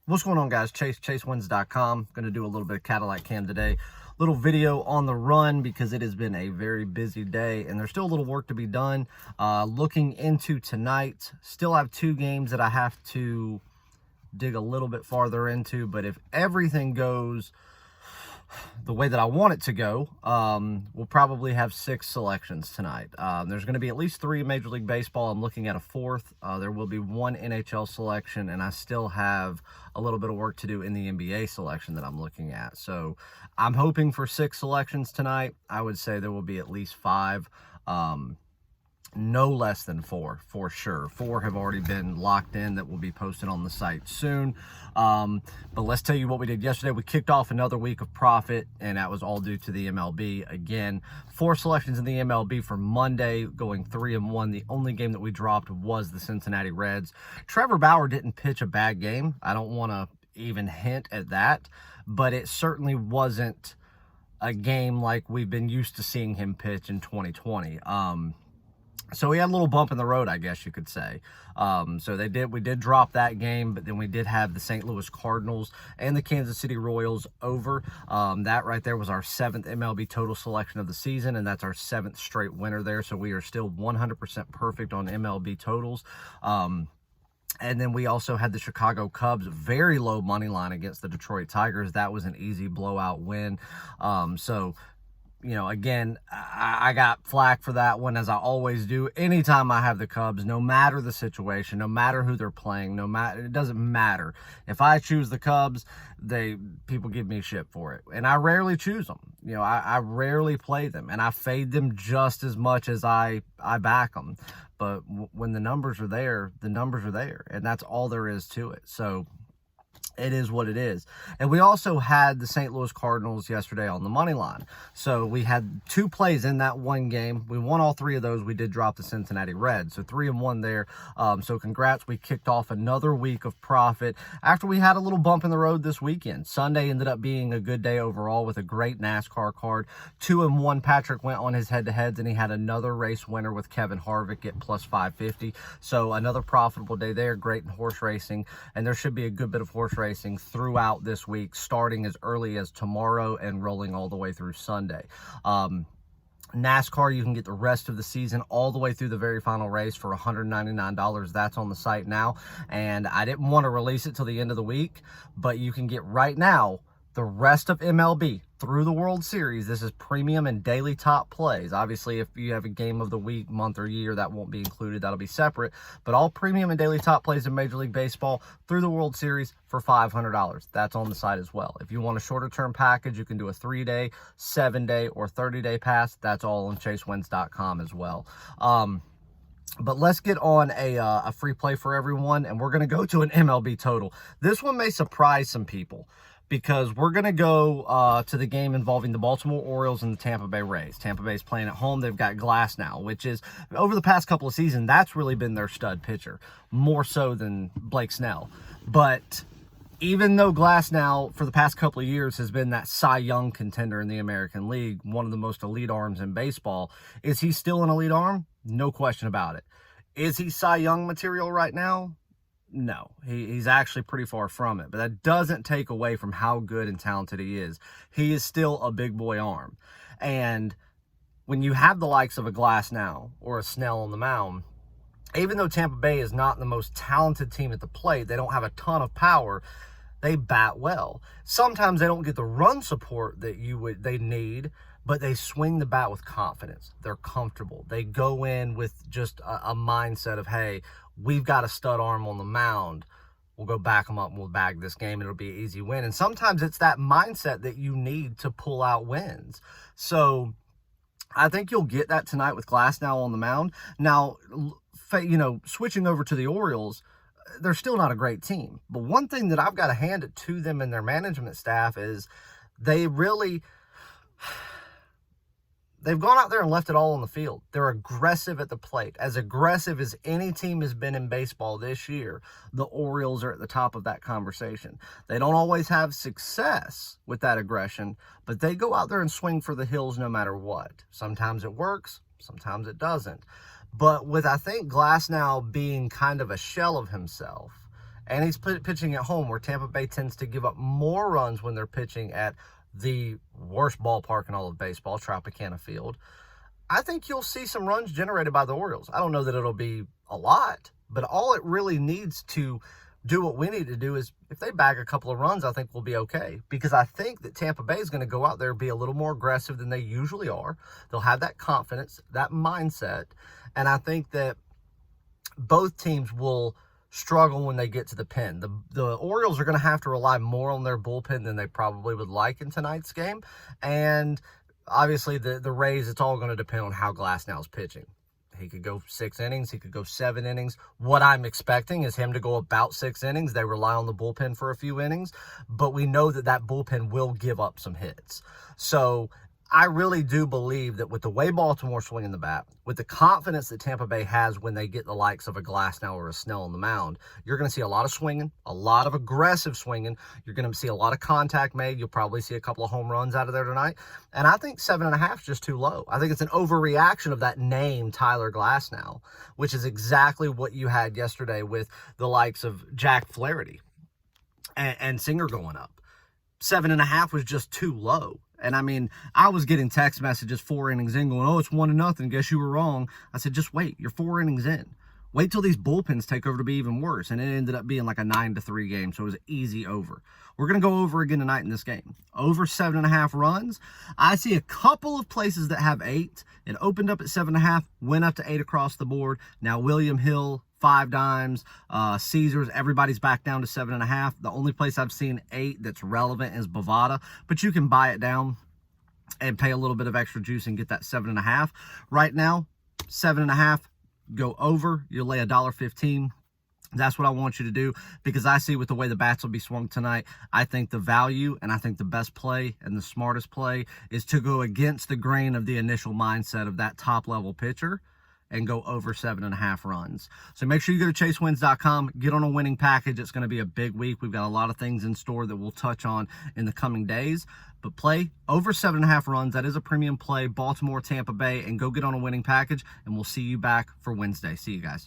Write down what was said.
What's going on, guys? ChaseWins.com. Going to do a little bit of Cadillac Cam today. Little video on the run because it has been a very busy day and there's still a little work to be done. Looking into tonight, still have 2 games that I have to dig a little bit farther into, but if everything goes the way that I want it to go, we'll probably have 6 selections tonight. There's going to be at least 3 Major League Baseball. I'm looking at a 4th. There will be 1 NHL selection, and I still have a little bit of work to do in the NBA selection that I'm looking at. So I'm hoping for 6 selections tonight. I would say there will be at least 5. No less than 4 for sure. 4 have already been locked in that will be posted on the site soon. But let's tell you what we did yesterday. We kicked off another week of profit, and that was all due to the MLB. Again, 4 selections in the MLB for Monday, going 3-1. The only game that we dropped was the Cincinnati Reds. Trevor Bauer didn't pitch a bad game. I don't want to even hint at that, but it certainly wasn't a game like we've been used to seeing him pitch in 2020. So we had a little bump in the road, I guess you could say. So we did drop that game, but then we did have the St. Louis Cardinals and the Kansas City Royals over. That right there was our 7th MLB total selection of the season, and that's our 7th straight winner there. So we are still 100% perfect on MLB totals. And then we also had the Chicago Cubs, very low money line against the Detroit Tigers. That was an easy blowout win. You know, again, I got flack for that one, as I always do. Anytime I have the Cubs, no matter the situation, no matter who they're playing, it doesn't matter. If I choose the Cubs, people give me shit for it. And I rarely choose them. You know, I rarely play them. And I fade them just as much as I back them. But when the numbers are there, the numbers are there. And that's all there is to it. So it is what it is. And we also had the St. Louis Cardinals yesterday on the money line. So we had 2 plays in that one game. We won all 3 of those. We did drop the Cincinnati Reds. So 3-1 there. So congrats. We kicked off another week of profit after we had a little bump in the road this weekend. Sunday ended up being a good day overall with a great NASCAR card. 2-1. Patrick went on his head-to-heads, and he had another race winner with Kevin Harvick at plus 550. So another profitable day there. Great in horse racing. And there should be a good bit of horse racing throughout this week, starting as early as tomorrow and rolling all the way through Sunday. NASCAR, you can get the rest of the season all the way through the very final race for $199. That's on the site now, and I didn't want to release it till the end of the week, but you can get right now the rest of MLB through the World Series. This is premium and daily top plays. Obviously, if you have a game of the week, month, or year, that won't be included. That'll be separate. But all premium and daily top plays in Major League Baseball through the World Series for $500. That's on the site as well. If you want a shorter term package, you can do a 3-day, 7-day, or 30-day pass. That's all on ChaseWins.com as well. But let's get on a free play for everyone, and we're going to go to an MLB total. This one may surprise some people, because we're going to go to the game involving the Baltimore Orioles and the Tampa Bay Rays. Tampa Bay's playing at home. They've got Glass now, which is, over the past couple of seasons, that's really been their stud pitcher, more so than Blake Snell. But even though Glass now, for the past couple of years, has been that Cy Young contender in the American League, one of the most elite arms in baseball, is he still an elite arm? No question about it. Is he Cy Young material right now? No, he's actually pretty far from it, but that doesn't take away from how good and talented he is. He is still a big boy arm. And when you have the likes of a Glass now or a Snell on the mound, even though Tampa Bay is not the most talented team at the plate, they don't have a ton of power, they bat well. Sometimes they don't get the run support that they need, but they swing the bat with confidence. They're comfortable. They go in with just a mindset of, hey, we've got a stud arm on the mound. We'll go back them up and we'll bag this game. It'll be an easy win. And sometimes it's that mindset that you need to pull out wins. So I think you'll get that tonight with Glass now on the mound. Now, you know, switching over to the Orioles, they're still not a great team. But one thing that I've got to hand it to them and their management staff is they've gone out there and left it all on the field. They're aggressive at the plate. As aggressive as any team has been in baseball this year, the Orioles are at the top of that conversation. They don't always have success with that aggression, but they go out there and swing for the hills no matter what. Sometimes it works, sometimes it doesn't. But with, I think, Glass now being kind of a shell of himself, And he's pitching at home, where Tampa Bay tends to give up more runs when they're pitching at the worst ballpark in all of baseball, Tropicana Field. I think you'll see some runs generated by the Orioles. I don't know that it'll be a lot, but all it really needs to do what we need to do is, if they bag a couple of runs, I think we'll be okay. Because I think that Tampa Bay is going to go out there and be a little more aggressive than they usually are. They'll have that confidence, that mindset. And I think that both teams will struggle when they get to the pen. The Orioles are going to have to rely more on their bullpen than they probably would like in tonight's game. And obviously the Rays, it's all going to depend on how Glasnow's pitching. He could go 6 innings. He could go 7 innings. What I'm expecting is him to go about 6 innings. They rely on the bullpen for a few innings, but we know that that bullpen will give up some hits. So I really do believe that with the way Baltimore swinging the bat, with the confidence that Tampa Bay has when they get the likes of a Glasnow or a Snell on the mound, you're going to see a lot of swinging, a lot of aggressive swinging. You're going to see a lot of contact made. You'll probably see a couple of home runs out of there tonight. And I think 7.5 is just too low. I think it's an overreaction of that name, Tyler Glasnow, which is exactly what you had yesterday with the likes of Jack Flaherty and Singer going up. 7.5 was just too low. And I mean, I was getting text messages 4 innings in going, oh, it's 1-0. Guess you were wrong. I said, just wait. You're 4 innings in. Wait till these bullpens take over to be even worse. And it ended up being like a 9-3 game. So it was an easy over. We're going to go over again tonight in this game. Over 7.5 runs. I see a couple of places that have 8. It opened up at 7.5, went up to 8 across the board. Now William Hill, 5 dimes, Caesars, everybody's back down to 7.5. The only place I've seen 8 that's relevant is Bovada, but you can buy it down and pay a little bit of extra juice and get that 7.5. Right now, 7.5, go over. You'll lay $1.15. That's what I want you to do, because I see with the way the bats will be swung tonight, I think the value and I think the best play and the smartest play is to go against the grain of the initial mindset of that top-level pitcher and go over 7.5 runs. So make sure you go to chasewins.com, get on a winning package. It's going to be a big week. We've got a lot of things in store that we'll touch on in the coming days. But play over 7.5 runs. That is a premium play. Baltimore, Tampa Bay, and go get on a winning package. And we'll see you back for Wednesday. See you guys.